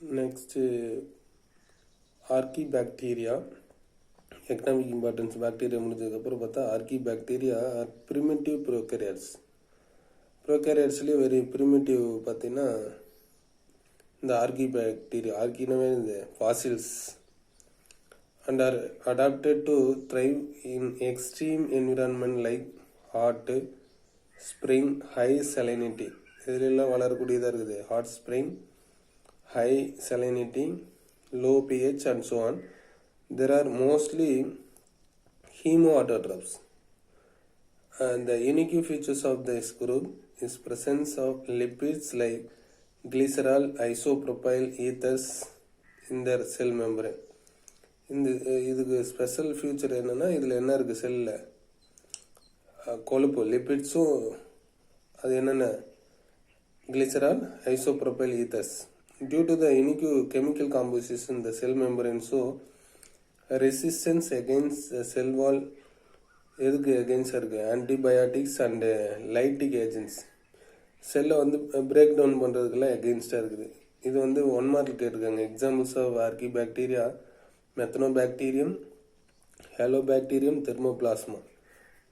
Next, Archaebacteria. Economic importance bacteria முடிஞ்சதுக்கப்புறம் பார்த்தா Archaebacteria are primitive prokaryotes. ப்ரோகேரியட்ஸ்லேயே வெரி ப்ரிமிட்டிவ் பார்த்தீங்கன்னா இந்த Archaebacteria. ஆர்கினாவே இந்த fossils and are adapted to thrive in extreme environment like hot spring, high salinity. இதிலெல்லாம் வளரக்கூடியதாக இருக்குது. Hot spring, high salinity, low pH and so on. There are mostly hemoautotrophs. And the unique features of this group is presence of lipids like glycerol, isopropyl ethers in their cell membrane. இதுக்கு special future என்னென்னா இதில் என்ன இருக்குது செல்லில் கொழுப்பு லிப்பிட்ஸும் அது என்னென்ன glycerol, isopropyl ethers. Due to the unique chemical composition in the cell membrane, so resistance against the cell wall எதுக்கு அகெயின்ஸ்டாக இருக்குது ஆன்டிபயோட்டிக்ஸ் அண்டு லைட்டிக் ஏஜென்ட்ஸ் செல்லை வந்து பிரேக் டவுன் பண்ணுறதுக்கெல்லாம் அகெயின்ஸ்டாக இருக்குது. இது வந்து 1 மார்க் கேட்டிருக்காங்க. Examples of archaebacteria, Methanobacterium, Halobacterium, Thermoplasma.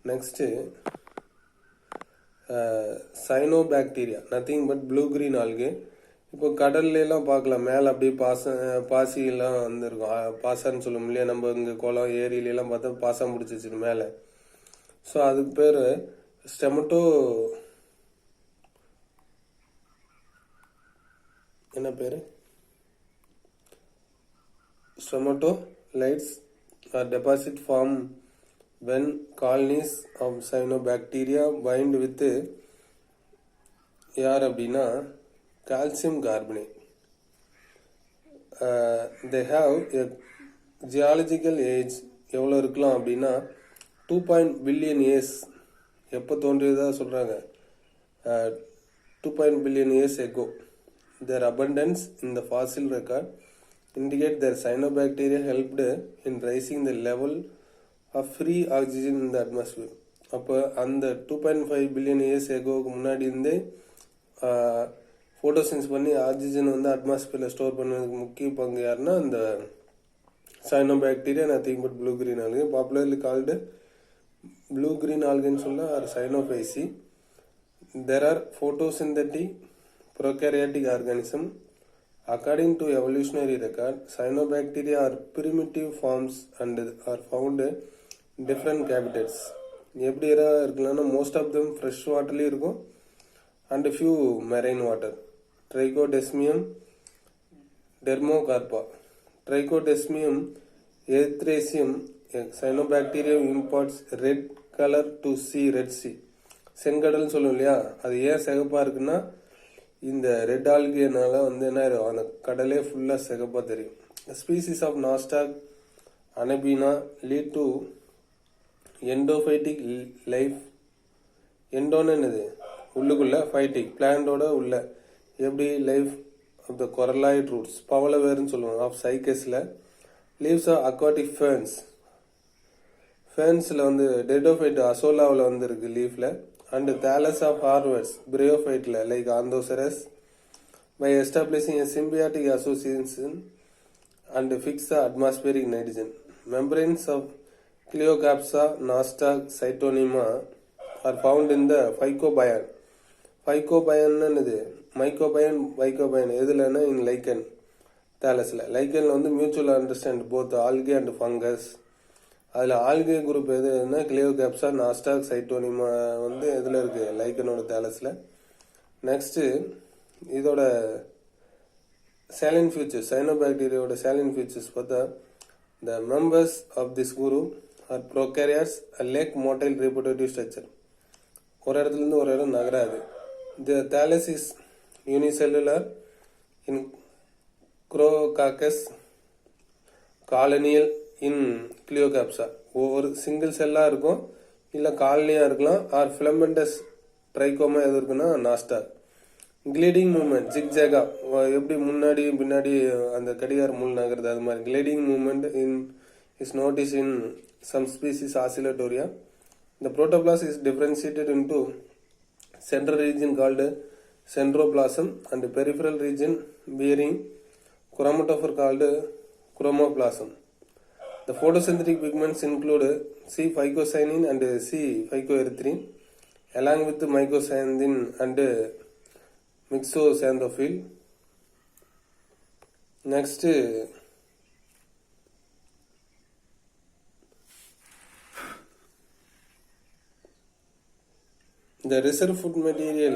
Next cyanobacteria, nothing but blue green algae. இப்போ கடல்லாம் பார்க்கலாம், மேலே அப்படியே பாசியெல்லாம் வந்துருக்கும். பாசான்னு சொல்லும் இல்லையா, நம்ம இங்கே குளம் ஏரியிலலாம் பார்த்தா பாசம் பிடிச்சிச்சு மேலே. ஸோ அதுக்கு பேர் ஸ்டெமட்டோ, என்ன பேர், stromatolites are deposit form when colonies of cyanobacteria bind with யார் அப்படின்னா calcium carbonate. they have a geological age எவ்வளோ இருக்கலாம் அப்படின்னா 2 billion years. எப்போ தோன்றியதாக சொல்கிறாங்க, 2 billion years ago. their abundance in the fossil record indicate that cyanobacteria helped in raising the level of free oxygen in the atmosphere. அப்போ அந்த 2.5 billion years agoவுக்கு முன்னாடி இருந்தே ஃபோட்டோசின்ஸ் பண்ணி ஆக்சிஜன் வந்து அட்மாஸ்பியரில் ஸ்டோர் பண்ணதுக்கு முக்கிய பங்கு யாருன்னா அந்த cyanobacteria, nothing but blue green algae, popularly called blue green ஆல்கேன்னு சொல்ல or Cyanophyceae. There are photosynthetic prokaryotic organism. According to evolutionary record, cyanobacteria are primitive forms and are found in different habitats. எப்படி இருக்கலாம்னா most of them fresh வாட்டர்லேயும் இருக்கும் and few marine water. Trichodesmium Dermocarpa, Trichodesmium erythraeum cyanobacterium imparts red colour to sea, Red Sea, செங்கடல்னு சொல்லுவோம் இல்லையா, அது ஏன் சிகப்பாக இருக்குன்னா இந்த ரெட் ஆல்கேனால வந்து என்ன ஆயிரும், அந்த கடலே ஃபுல்லாக சிகப்பாக தெரியும். Species of Nostoc Anabaena lead to endophytic life. எண்டோன்னு என்னது, உள்ளுக்குள்ள, ஃபைட்டிக் பிளான்டோட உள்ள, எப்படி life of the coralloid roots, பவளவேர்னு சொல்லுவாங்க, ஆஃப் சைக்கஸில். லீவ்ஸ் ஆஃப் அக்வாட்டிக் ஃபேர்ன்ஸ், ஃபேர்ன்ஸில் வந்து டெடோஃபைட் அசோலாவில் வந்து இருக்கு லீஃபில். அண்ட் தாலஸ் ஆஃப் ஹார்வர்ட்ஸ் பிரியோஃபைட்டில் like Anthoceros. By establishing a symbiotic association and fix the atmospheric nitrogen. Membranes of Gloeocapsa, Nostoc, Scytonema are found in the phycobiont. Phycobiont என்னது, mycobiont, வைகோபயன் எதுலன்னா இன் லைக்கன், தாலஸில். லைக்கனில் வந்து mutual understand both algae and fungus. அதில் algae group எதுனா கிளியோகாப்சா, Nostoc, சைட்டோனிமா வந்து எதில் இருக்குது, லைக்கனோட தாலஸில். Next இதோட சேலின் features, சைனோபாக்டீரியாவோட சேலின் features பார்த்தா the members of this group are prokaryotes, a leg motile reproductive structure. ஒரு இடத்துலேருந்து ஒரு இடம் நகராது. The thallus is unicellular in Crococcus, colonial in Cleocapsa. ஒவ்வொரு சிங்கிள் செல்லாக இருக்கும், இல்லை காலனியாக இருக்கலாம், ஆர் ஃபிலமெண்டஸ் ட்ரைகோமா எது இருக்குன்னா நாஸ்டாக். கிளீடிங் மூமெண்ட் ஜிக்ஜாகா, எப்படி முன்னாடி பின்னாடி அந்த கடிகார முள் நகருது அது மாதிரி gliding movement is noticed in some species Oscillatoria. The protoplasm is differentiated into central region called centroplasm and peripheral region bearing chromatophore called chromoplasm. The photosynthetic pigments include C-phycocyanin and C-phycoerythrin along with mycosanthin and myxoxanthophyll. Next, the reserve food material